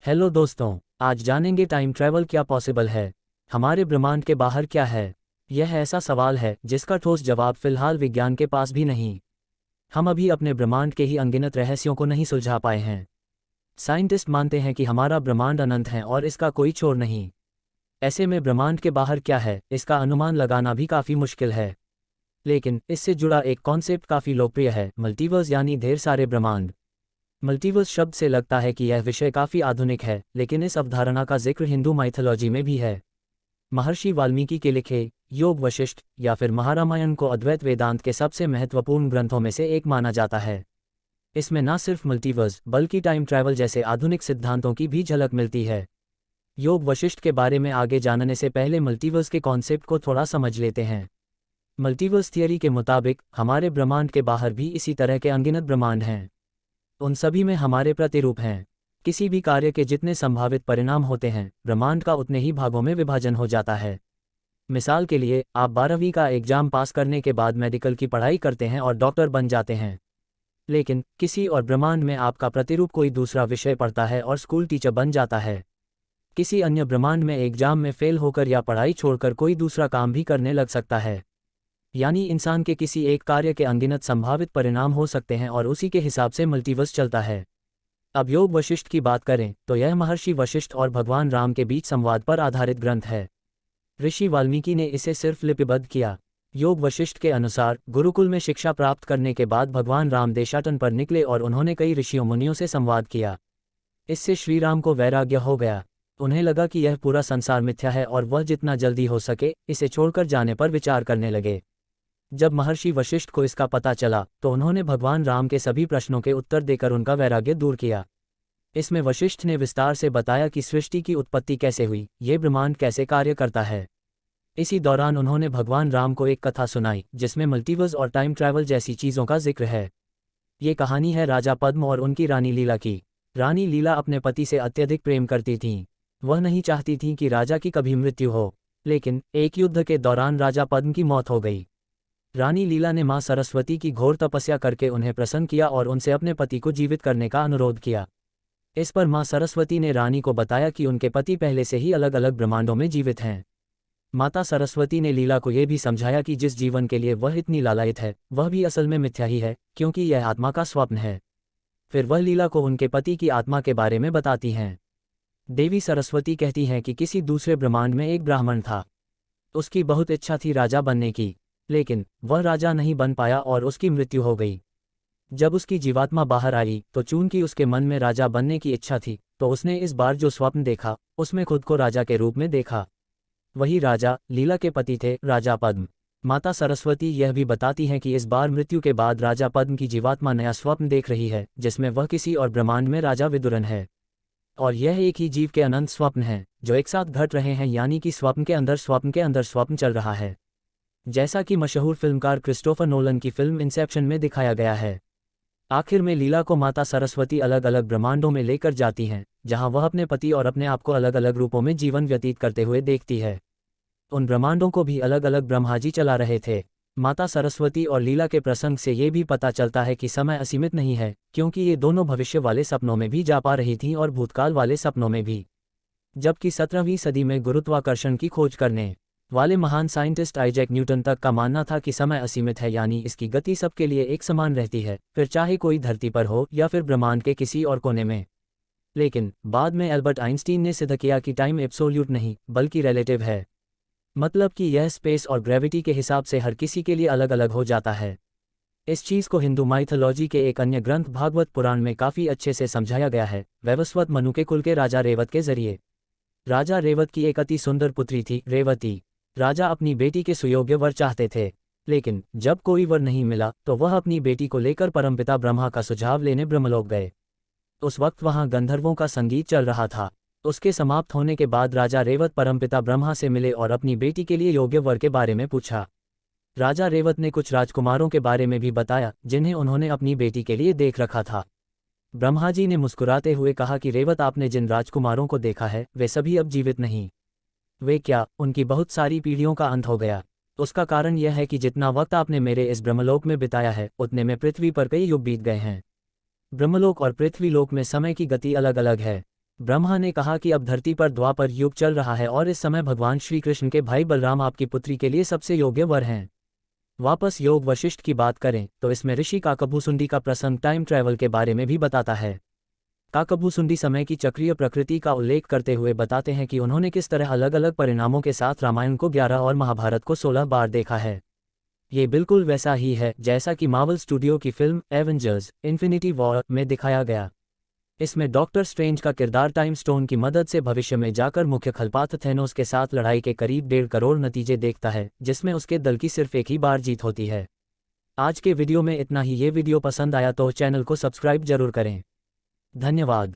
Hello दोस्तों, आज जानेंगे टाइम ट्रैवल क्या पॉसिबल है। हमारे ब्रह्मांड के बाहर क्या है। यह ऐसा सवाल है जिसका ठोस जवाब फिलहाल विज्ञान के पास भी नहीं। हम अभी अपने ब्रह्मांड के ही अनगिनत रहस्यों को नहीं सुलझा पाए हैं। साइंटिस्ट मानते हैं कि हमारा ब्रह्मांड अनंत है और इसका कोई छोर नहीं। ऐसे में ब्रह्मांड के बाहर क्या है, इसका अनुमान लगाना भी काफ़ी मुश्किल है। लेकिन इससे जुड़ा एक कॉन्सेप्ट काफ़ी लोकप्रिय है, मल्टीवर्स यानी ढेर सारे ब्रह्मांड। मल्टीवर्स शब्द से लगता है कि यह विषय काफ़ी आधुनिक है, लेकिन इस अवधारणा का जिक्र हिंदू माइथोलॉजी में भी है। महर्षि वाल्मीकि के लिखे योग वशिष्ठ या फिर महारामायण को अद्वैत वेदांत के सबसे महत्वपूर्ण ग्रंथों में से एक माना जाता है। इसमें न सिर्फ मल्टीवर्स बल्कि टाइम ट्रैवल जैसे आधुनिक सिद्धांतों की भी झलक मिलती है। योग वशिष्ठ के बारे में आगे जानने से पहले मल्टीवर्स के कॉन्सेप्ट को थोड़ा समझ लेते हैं। मल्टीवर्स थियरी के मुताबिक हमारे ब्रह्मांड के बाहर भी इसी तरह के अनगिनत ब्रह्मांड हैं। उन सभी में हमारे प्रतिरूप हैं। किसी भी कार्य के जितने संभावित परिणाम होते हैं, ब्रह्मांड का उतने ही भागों में विभाजन हो जाता है। मिसाल के लिए, आप 12वीं का एग्जाम पास करने के बाद मेडिकल की पढ़ाई करते हैं और डॉक्टर बन जाते हैं। लेकिन किसी और ब्रह्मांड में आपका प्रतिरूप कोई दूसरा विषय पढ़ता है और स्कूल टीचर बन जाता है। किसी अन्य ब्रह्मांड में एग्जाम में फेल होकर या पढ़ाई छोड़कर कोई दूसरा काम भी करने लग सकता है। यानी इंसान के किसी एक कार्य के अनगिनत संभावित परिणाम हो सकते हैं और उसी के हिसाब से मल्टीवर्स चलता है। अब योग वशिष्ठ की बात करें तो यह महर्षि वशिष्ठ और भगवान राम के बीच संवाद पर आधारित ग्रंथ है। ऋषि वाल्मीकि ने इसे सिर्फ लिपिबद्ध किया। योग वशिष्ठ के अनुसार गुरुकुल में शिक्षा प्राप्त करने के बाद भगवान राम देशाटन पर निकले और उन्होंने कई ऋषियों मुनियों से संवाद किया। इससे श्री राम को वैराग्य हो गया। उन्हें लगा कि यह पूरा संसार मिथ्या है और वह जितना जल्दी हो सके इसे छोड़कर जाने पर विचार करने लगे। जब महर्षि वशिष्ठ को इसका पता चला तो उन्होंने भगवान राम के सभी प्रश्नों के उत्तर देकर उनका वैराग्य दूर किया। इसमें वशिष्ठ ने विस्तार से बताया कि सृष्टि की उत्पत्ति कैसे हुई, ये ब्रह्मांड कैसे कार्य करता है। इसी दौरान उन्होंने भगवान राम को एक कथा सुनाई जिसमें मल्टीवर्स और टाइम ट्रैवल जैसी चीज़ों का जिक्र है। ये कहानी है राजा पद्म और उनकी रानी लीला की। रानी लीला अपने पति से अत्यधिक प्रेम करती थीं। वह नहीं चाहती थीं कि राजा की कभी मृत्यु हो, लेकिन एक युद्ध के दौरान राजा पद्म की मौत हो गई। रानी लीला ने मां सरस्वती की घोर तपस्या करके उन्हें प्रसन्न किया और उनसे अपने पति को जीवित करने का अनुरोध किया। इस पर मां सरस्वती ने रानी को बताया कि उनके पति पहले से ही अलग अलग ब्रह्मांडों में जीवित हैं। माता सरस्वती ने लीला को यह भी समझाया कि जिस जीवन के लिए वह इतनी लालायित है वह भी असल में मिथ्या ही है, क्योंकि यह आत्मा का स्वप्न है। फिर वह लीला को उनके पति की आत्मा के बारे में बताती हैं। देवी सरस्वती कहती हैं कि किसी दूसरे ब्रह्मांड में एक ब्राह्मण था। उसकी बहुत इच्छा थी राजा बनने की, लेकिन वह राजा नहीं बन पाया और उसकी मृत्यु हो गई। जब उसकी जीवात्मा बाहर आई तो चूंकि उसके मन में राजा बनने की इच्छा थी, तो उसने इस बार जो स्वप्न देखा उसमें खुद को राजा के रूप में देखा। वही राजा लीला के पति थे, राजा पद्म। माता सरस्वती यह भी बताती हैं कि इस बार मृत्यु के बाद राजा पद्म की जीवात्मा नया स्वप्न देख रही है जिसमें वह किसी और ब्रह्मांड में राजा विदुरन है। और यह एक ही जीव के अनंत स्वप्न हैं जो एक साथ घट रहे हैं, यानी कि स्वप्न के अंदर स्वप्न के अंदर स्वप्न चल रहा है, जैसा कि मशहूर फिल्मकार क्रिस्टोफर नोलन की फिल्म इंसेप्शन में दिखाया गया है। आखिर में लीला को माता सरस्वती अलग अलग ब्रह्मांडों में लेकर जाती हैं, जहां वह अपने पति और अपने आप को अलग अलग रूपों में जीवन व्यतीत करते हुए देखती है। उन ब्रह्मांडों को भी अलग अलग ब्रह्माजी चला रहे थे। माता सरस्वती और लीला के प्रसंग से ये भी पता चलता है कि समय असीमित नहीं है, क्योंकि ये दोनों भविष्य वाले सपनों में भी जा पा रही थीं और भूतकाल वाले सपनों में भी। जबकि 17वीं सदी में गुरुत्वाकर्षण की खोज करने वाले महान साइंटिस्ट आइजैक न्यूटन तक का मानना था कि समय असीमित है, यानी इसकी गति सबके लिए एक समान रहती है, फिर चाहे कोई धरती पर हो या फिर ब्रह्मांड के किसी और कोने में। लेकिन बाद में एल्बर्ट आइंस्टीन ने सिद्ध किया कि टाइम एब्सोल्यूट नहीं बल्कि रिलेटिव है। मतलब कि यह स्पेस और ग्रेविटी के हिसाब से हर किसी के लिए अलग अलग हो जाता है। इस चीज़ को हिंदू माइथोलॉजी के एक अन्य ग्रंथ भागवत पुराण में काफ़ी अच्छे से समझाया गया है, वैवस्वत मनु के कुल के राजा रेवत के जरिए। राजा रेवत की एक अति सुंदर पुत्री थी, रेवती। राजा अपनी बेटी के सुयोग्य वर चाहते थे, लेकिन जब कोई वर नहीं मिला तो वह अपनी बेटी को लेकर परमपिता ब्रह्मा का सुझाव लेने ब्रह्मलोक गए। उस वक्त वहां गंधर्वों का संगीत चल रहा था। उसके समाप्त होने के बाद राजा रेवत परमपिता ब्रह्मा से मिले और अपनी बेटी के लिए योग्य वर के बारे में पूछा। राजा रेवत ने कुछ राजकुमारों के बारे में भी बताया जिन्हें उन्होंने अपनी बेटी के लिए देख रखा था। ब्रह्मा जी ने मुस्कुराते हुए कहा कि रेवत, आपने जिन राजकुमारों को देखा है वे सभी अब जीवित नहीं। वे क्या, उनकी बहुत सारी पीढ़ियों का अंत हो गया। उसका कारण यह है कि जितना वक्त आपने मेरे इस ब्रह्मलोक में बिताया है उतने में पृथ्वी पर कई युग बीत गए हैं। ब्रह्मलोक और पृथ्वीलोक में समय की गति अलग अलग है। ब्रह्मा ने कहा कि अब धरती पर द्वापर युग चल रहा है और इस समय भगवान श्री कृष्ण के भाई बलराम आपकी पुत्री के लिए सबसे योग्य वर हैं। वापस योग वशिष्ठ की बात करें तो इसमें ऋषि काकभूसुंडी का प्रसंग टाइम ट्रैवल के बारे में भी बताता है। काकभूसुंडी समय की चक्रीय प्रकृति का उल्लेख करते हुए बताते हैं कि उन्होंने किस तरह अलग अलग परिणामों के साथ रामायण को 11 और महाभारत को 16 बार देखा है। ये बिल्कुल वैसा ही है जैसा कि मार्वल स्टूडियो की फिल्म एवेंजर्स इन्फिनिटी वॉर में दिखाया गया। इसमें डॉक्टर स्ट्रेंज का किरदार टाइम स्टोन की मदद से भविष्य में जाकर मुख्य खलपात्र थेनोस के साथ लड़ाई के करीब 1.5 करोड़ नतीजे देखता है, जिसमें उसके दल की सिर्फ एक ही बार जीत होती है। आज के वीडियो में इतना ही। ये वीडियो पसंद आया तो चैनल को सब्सक्राइब जरूर करें। धन्यवाद।